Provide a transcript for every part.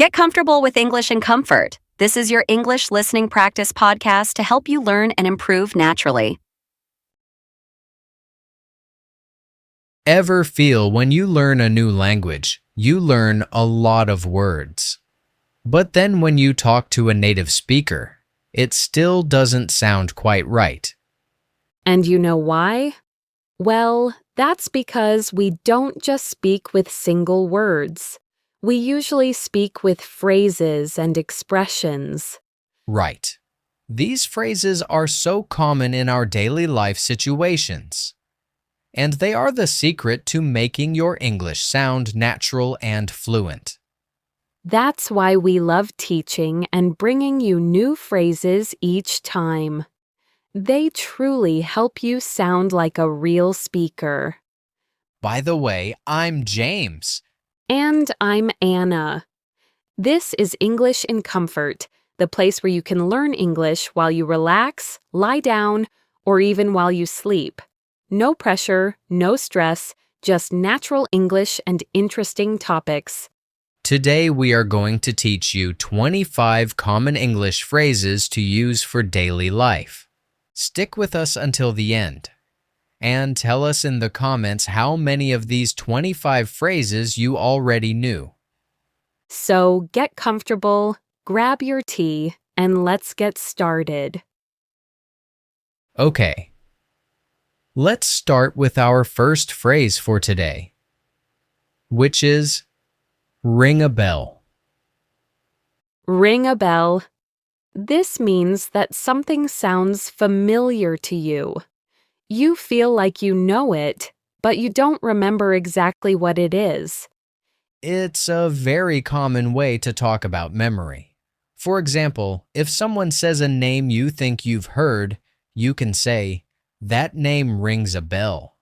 Get comfortable with English in comfort. This is your English listening practice podcast to help you learn and improve naturally. Ever feel when you learn a new language, you learn a lot of words. But then when you talk to a native speaker, it still doesn't sound quite right. And you know why? Well, that's because we don't just speak with single words. We usually speak with phrases and expressions. Right. These phrases are so common in our daily life situations. And they are the secret to making your English sound natural and fluent. That's why we love teaching and bringing you new phrases each time. They truly help you sound like a real speaker. By the way, I'm James. And I'm Anna. This is English in Comfort, the place where you can learn English while you relax, lie down, or even while you sleep. No pressure, no stress, just natural English and interesting topics. Today we are going to teach you 25 common English phrases to use for daily life. Stick with us until the end. And tell us in the comments how many of these 25 phrases you already knew. So get comfortable, grab your tea, and let's get started. Okay. Let's start with our first phrase for today, which is ring a bell. Ring a bell. This means that something sounds familiar to you. You feel like you know it, but you don't remember exactly what it is. It's a very common way to talk about memory. For example, if someone says a name you think you've heard, you can say, "That name rings a bell."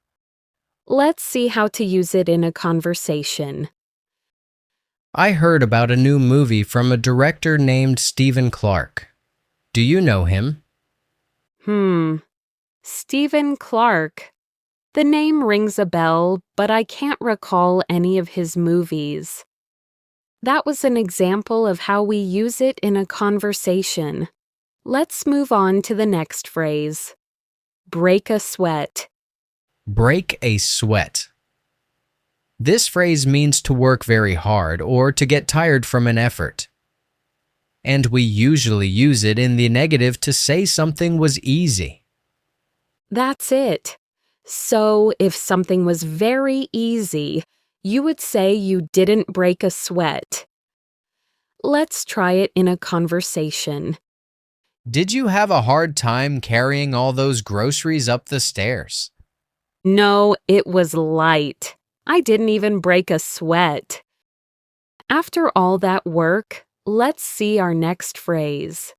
Let's see how to use it in a conversation. I heard about a new movie from a director named Stephen Clark. Do you know him? Stephen Clark. The name rings a bell, but I can't recall any of his movies. That was an example of how we use it in a conversation. Let's move on to the next phrase. Break a sweat. Break a sweat. This phrase means to work very hard or to get tired from an effort. And we usually use it in the negative to say something was easy. That's it. So, if something was very easy, you would say you didn't break a sweat. Let's try it in a conversation. Did you have a hard time carrying all those groceries up the stairs? No, it was light. I didn't even break a sweat. After all that work, let's see our next phrase.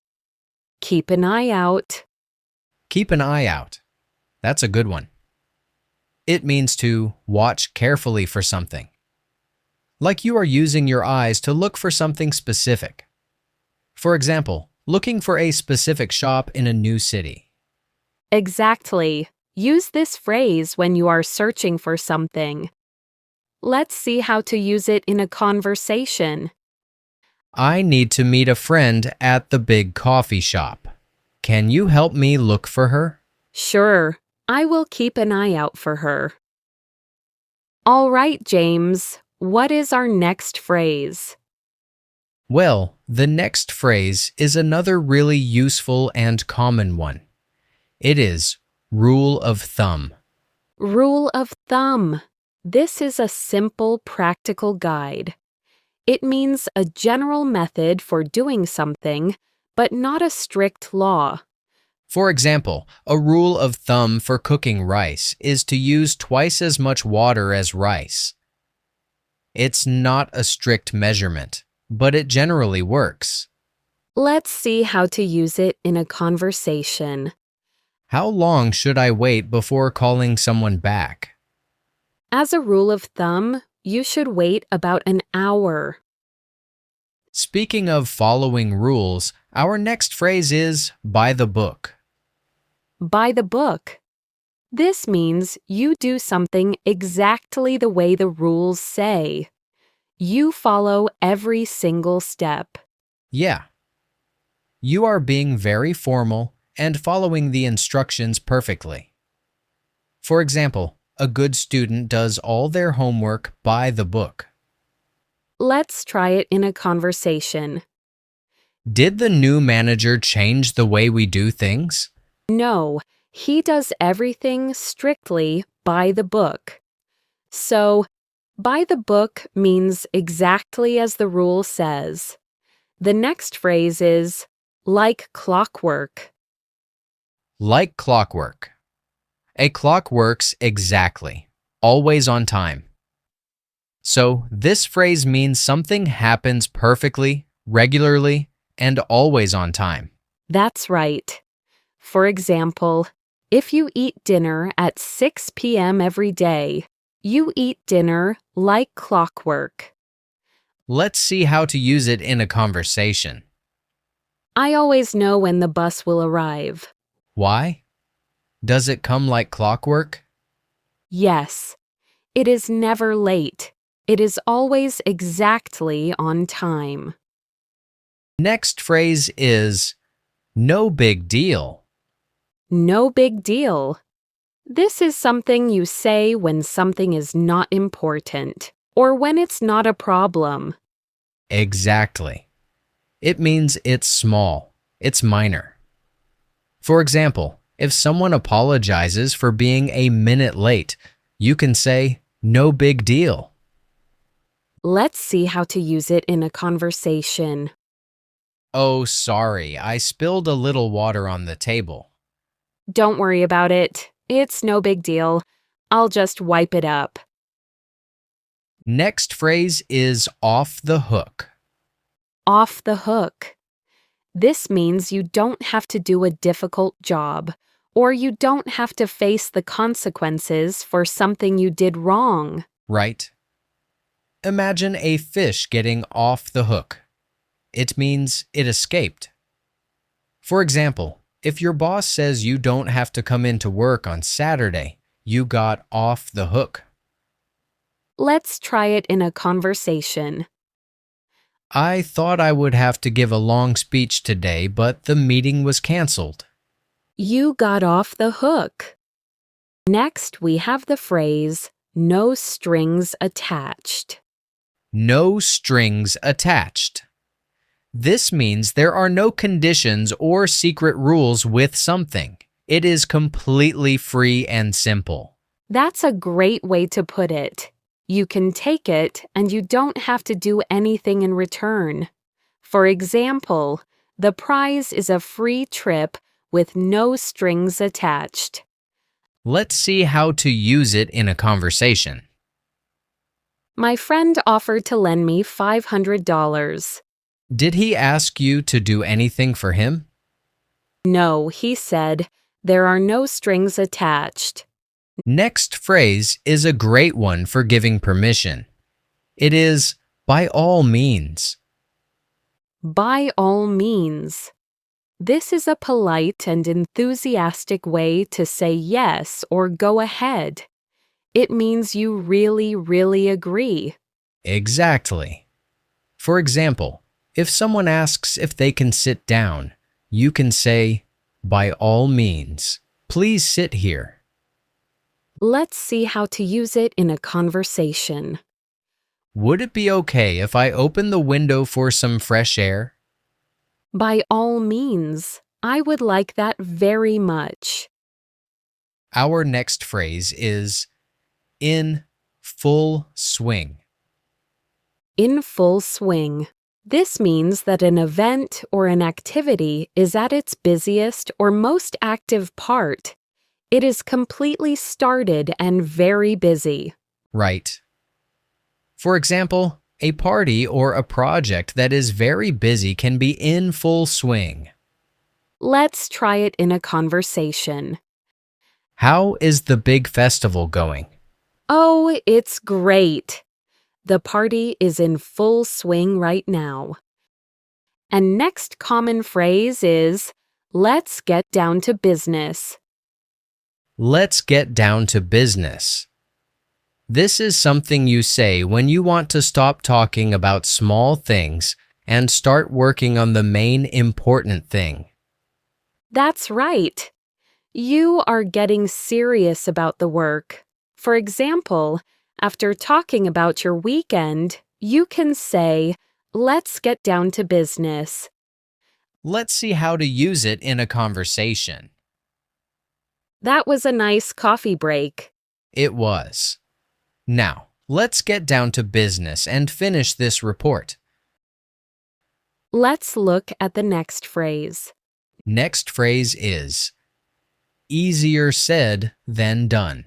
Keep an eye out. Keep an eye out. That's a good one. It means to watch carefully for something. Like you are using your eyes to look for something specific. For example, looking for a specific shop in a new city. Exactly. Use this phrase when you are searching for something. Let's see how to use it in a conversation. I need to meet a friend at the big coffee shop. Can you help me look for her? Sure, I will keep an eye out for her. All right, James, what is our next phrase? Well, the next phrase is another really useful and common one. It is rule of thumb. Rule of thumb. This is a simple, practical guide. It means a general method for doing something, but not a strict law. For example, a rule of thumb for cooking rice is to use twice as much water as rice. It's not a strict measurement, but it generally works. Let's see how to use it in a conversation. How long should I wait before calling someone back? As a rule of thumb, you should wait about an hour. Speaking of following rules, our next phrase is by the book. By the book. This means you do something exactly the way the rules say. You follow every single step. Yeah. You are being very formal and following the instructions perfectly. For example, a good student does all their homework by the book. Let's try it in a conversation. Did the new manager change the way we do things? No, he does everything strictly by the book. So, by the book means exactly as the rule says. The next phrase is like clockwork. Like clockwork. A clock works exactly, always on time. So, this phrase means something happens perfectly, regularly, and always on time. That's right. For example, if you eat dinner at 6 p.m. every day, you eat dinner like clockwork. Let's see how to use it in a conversation. I always know when the bus will arrive. Why? Does it come like clockwork? Yes, it is never late. It is always exactly on time. Next phrase is no big deal. No big deal. This is something you say when something is not important or when it's not a problem. Exactly. It means it's small, it's minor. For example, if someone apologizes for being a minute late, you can say, no big deal. Let's see how to use it in a conversation. Oh, sorry, I spilled a little water on the table. Don't worry about it. It's no big deal. I'll just wipe it up. Next phrase is off the hook. Off the hook. This means you don't have to do a difficult job, or you don't have to face the consequences for something you did wrong. Right? Imagine a fish getting off the hook. It means it escaped. For example, if your boss says you don't have to come into work on Saturday, you got off the hook. Let's try it in a conversation. I thought I would have to give a long speech today, but the meeting was canceled. You got off the hook. Next, we have the phrase, no strings attached. No strings attached. This means there are no conditions or secret rules with something. It is completely free and simple. That's a great way to put it. You can take it and you don't have to do anything in return. For example, the prize is a free trip with no strings attached. Let's see how to use it in a conversation. My friend offered to lend me $500. Did he ask you to do anything for him? No, he said, there are no strings attached. Next phrase is a great one for giving permission. It is by all means. By all means. This is a polite and enthusiastic way to say yes or go ahead. It means you really, really agree. Exactly. For example, if someone asks if they can sit down, you can say, by all means, please sit here. Let's see how to use it in a conversation. Would it be okay if I open the window for some fresh air? By all means, I would like that very much. Our next phrase is in full swing. In full swing. This means that an event or an activity is at its busiest or most active part. It is completely started and very busy. Right. For example, a party or a project that is very busy can be in full swing. Let's try it in a conversation. How is the big festival going? Oh, it's great. The party is in full swing right now. And next common phrase is, let's get down to business. Let's get down to business. This is something you say when you want to stop talking about small things and start working on the main important thing. That's right. You are getting serious about the work. For example, after talking about your weekend, you can say, "Let's get down to business." Let's see how to use it in a conversation. That was a nice coffee break. It was. Now, let's get down to business and finish this report. Let's look at the next phrase. Next phrase is easier said than done.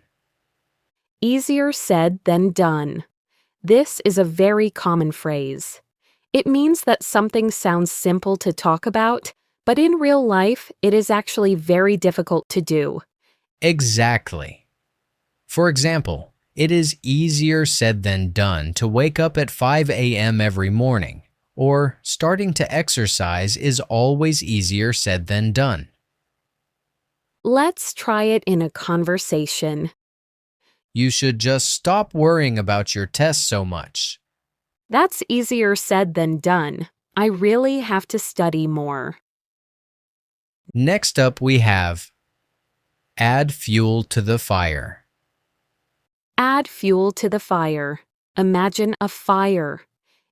Easier said than done. This is a very common phrase. It means that something sounds simple to talk about, but in real life, it is actually very difficult to do. Exactly. For example, it is easier said than done to wake up at 5 a.m. every morning, or starting to exercise is always easier said than done. Let's try it in a conversation. You should just stop worrying about your tests so much. That's easier said than done. I really have to study more. Next up we have add fuel to the fire. Add fuel to the fire. Imagine a fire.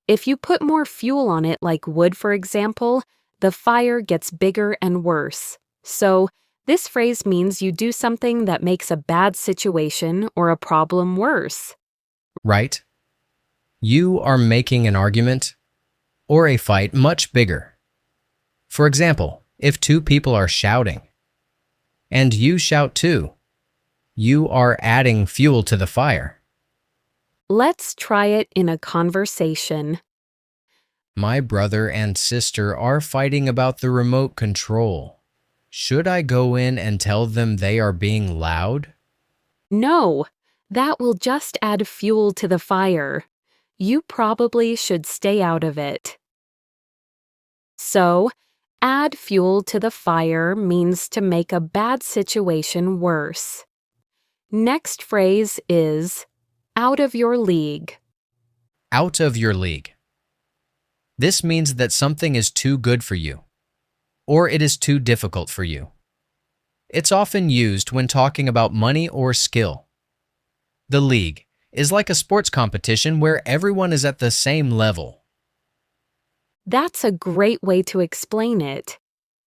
If you put more fuel on it, like wood for example, the fire gets bigger and worse. So, this phrase means you do something that makes a bad situation or a problem worse. Right? You are making an argument or a fight much bigger. For example, if two people are shouting, and you shout too, you are adding fuel to the fire. Let's try it in a conversation. My brother and sister are fighting about the remote control. Should I go in and tell them they are being loud? No, that will just add fuel to the fire. You probably should stay out of it. So, add fuel to the fire means to make a bad situation worse. Next phrase is out of your league. Out of your league. This means that something is too good for you, or it is too difficult for you. It's often used when talking about money or skill. The league is like a sports competition where everyone is at the same level. That's a great way to explain it.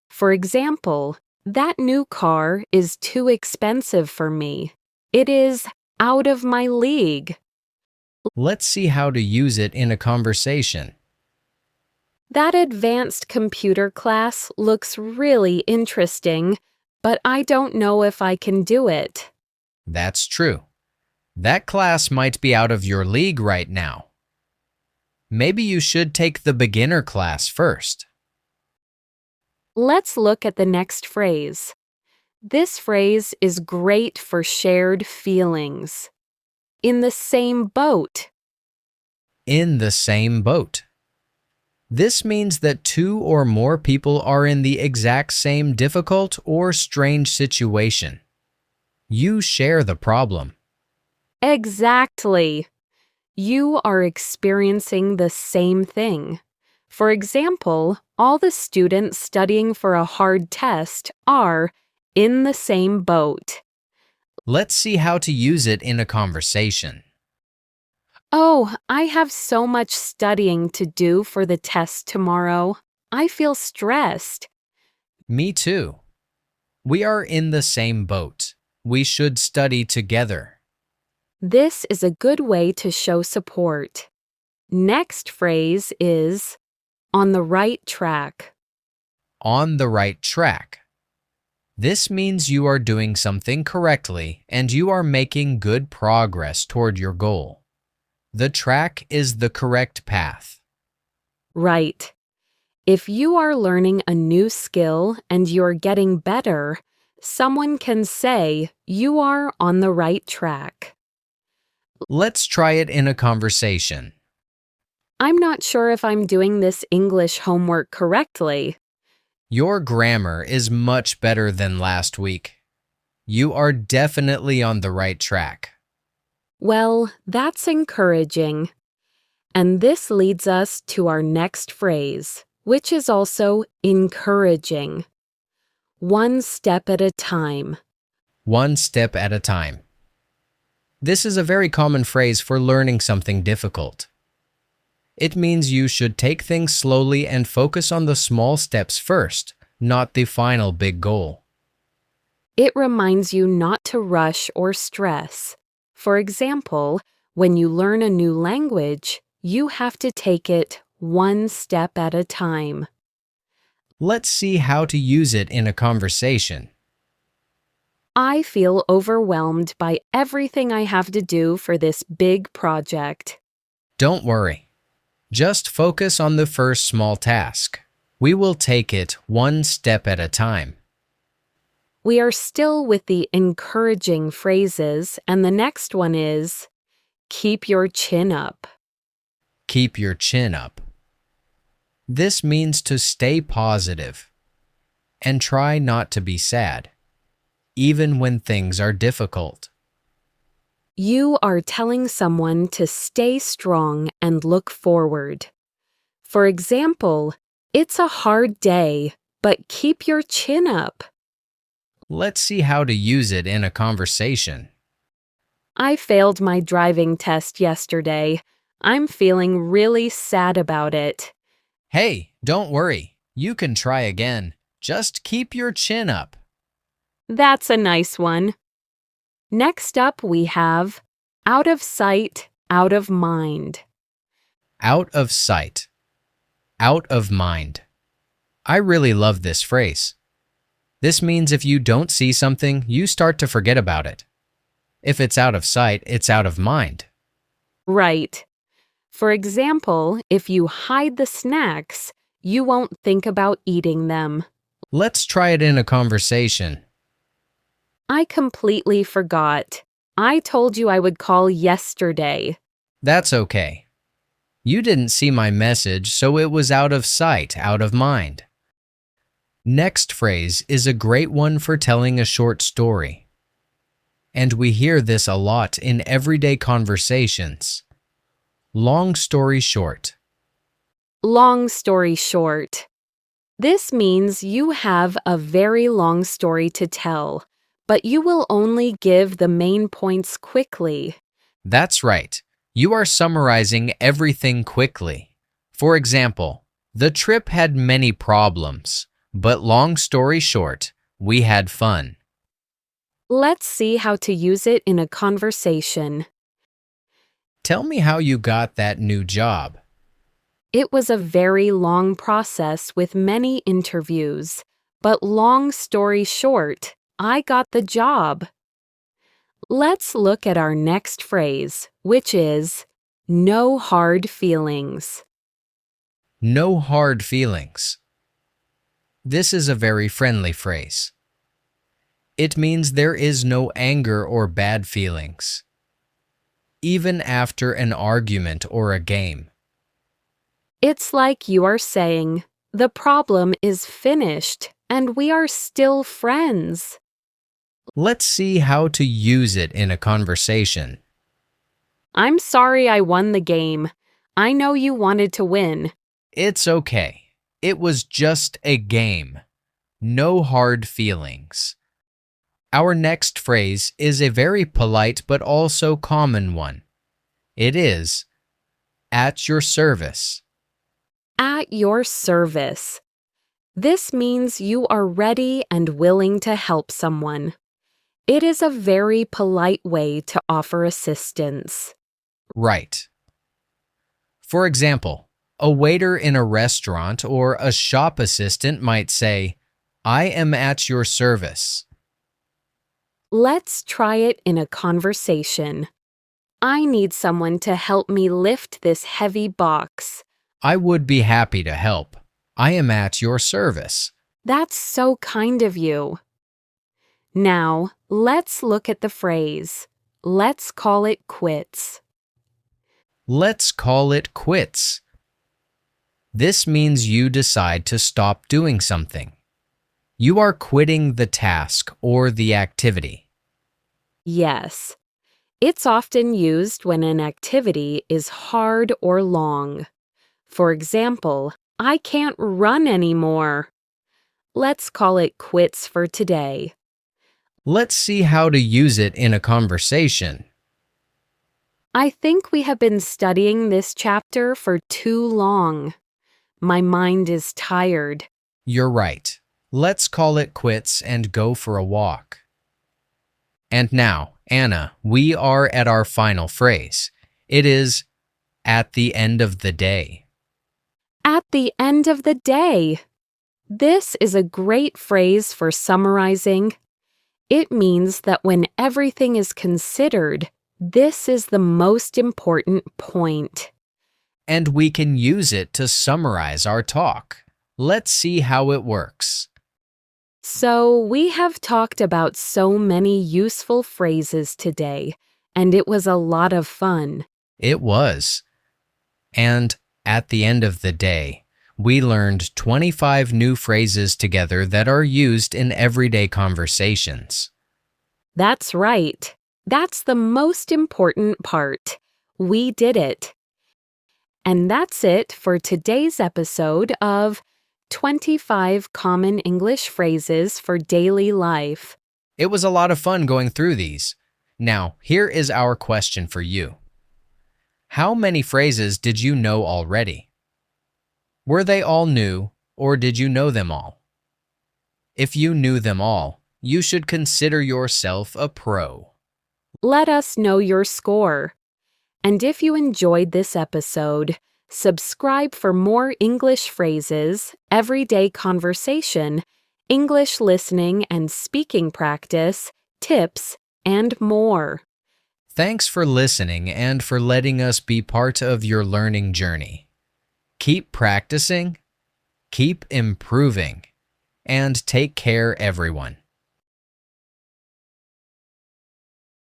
For example, that new car is too expensive for me. It is out of my league. Let's see how to use it in a conversation. That advanced computer class looks really interesting, but I don't know if I can do it. That's true. That class might be out of your league right now. Maybe you should take the beginner class first. Let's look at the next phrase. This phrase is great for shared feelings. In the same boat. In the same boat. This means that two or more people are in the exact same difficult or strange situation. You share the problem. Exactly. You are experiencing the same thing. For example, all the students studying for a hard test are in the same boat. Let's see how to use it in a conversation. Oh, I have so much studying to do for the test tomorrow. I feel stressed. Me too. We are in the same boat. We should study together. This is a good way to show support. Next phrase is on the right track. On the right track. This means you are doing something correctly and you are making good progress toward your goal. The track is the correct path. Right. If you are learning a new skill and you're getting better, someone can say you are on the right track. Let's try it in a conversation. I'm not sure if I'm doing this English homework correctly. Your grammar is much better than last week. You are definitely on the right track. Well, that's encouraging. And this leads us to our next phrase, which is also encouraging. One step at a time. One step at a time. This is a very common phrase for learning something difficult. It means you should take things slowly and focus on the small steps first, not the final big goal. It reminds you not to rush or stress. For example, when you learn a new language, you have to take it one step at a time. Let's see how to use it in a conversation. I feel overwhelmed by everything I have to do for this big project. Don't worry. Just focus on the first small task. We will take it one step at a time. We are still with the encouraging phrases, and the next one is, keep your chin up. Keep your chin up. This means to stay positive and try not to be sad, even when things are difficult. You are telling someone to stay strong and look forward. For example, it's a hard day, but keep your chin up. Let's see how to use it in a conversation. I failed my driving test yesterday. I'm feeling really sad about it. Hey, don't worry. You can try again. Just keep your chin up. That's a nice one. Next up, we have out of sight, out of mind. Out of sight. Out of mind. I really love this phrase. This means if you don't see something, you start to forget about it. If it's out of sight, it's out of mind. Right. For example, if you hide the snacks, you won't think about eating them. Let's try it in a conversation. I completely forgot. I told you I would call yesterday. That's okay. You didn't see my message, so it was out of sight, out of mind. Next phrase is a great one for telling a short story. And we hear this a lot in everyday conversations. Long story short. Long story short. This means you have a very long story to tell, but you will only give the main points quickly. That's right. You are summarizing everything quickly. For example, the trip had many problems, but long story short, we had fun. Let's see how to use it in a conversation. Tell me how you got that new job. It was a very long process with many interviews, but long story short, I got the job. Let's look at our next phrase, which is no hard feelings. No hard feelings. This is a very friendly phrase. It means there is no anger or bad feelings, even after an argument or a game. It's like you are saying, the problem is finished and we are still friends. Let's see how to use it in a conversation. I'm sorry I won the game. I know you wanted to win. It's okay. It was just a game. No hard feelings. Our next phrase is a very polite but also common one. It is, at your service. At your service. This means you are ready and willing to help someone. It is a very polite way to offer assistance. Right. For example, a waiter in a restaurant or a shop assistant might say, I am at your service. Let's try it in a conversation. I need someone to help me lift this heavy box. I would be happy to help. I am at your service. That's so kind of you. Now, let's look at the phrase, let's call it quits. Let's call it quits. This means you decide to stop doing something. You are quitting the task or the activity. Yes. It's often used when an activity is hard or long. For example, I can't run anymore. Let's call it quits for today. Let's see how to use it in a conversation. I think we have been studying this chapter for too long. My mind is tired. You're right. Let's call it quits and go for a walk. And now, Anna, we are at our final phrase. It is at the end of the day. At the end of the day. This is a great phrase for summarizing. It means that when everything is considered, this is the most important point. And we can use it to summarize our talk. Let's see how it works. So, we have talked about so many useful phrases today, and it was a lot of fun. It was. And at the end of the day, we learned 25 new phrases together that are used in everyday conversations. That's right. That's the most important part. We did it. And that's it for today's episode of 25 Common English Phrases for Daily Life. It was a lot of fun going through these. Now, here is our question for you. How many phrases did you know already? Were they all new, or did you know them all? If you knew them all, you should consider yourself a pro. Let us know your score. And if you enjoyed this episode, subscribe for more English phrases, everyday conversation, English listening and speaking practice, tips, and more. Thanks for listening and for letting us be part of your learning journey. Keep practicing, keep improving, and take care, everyone.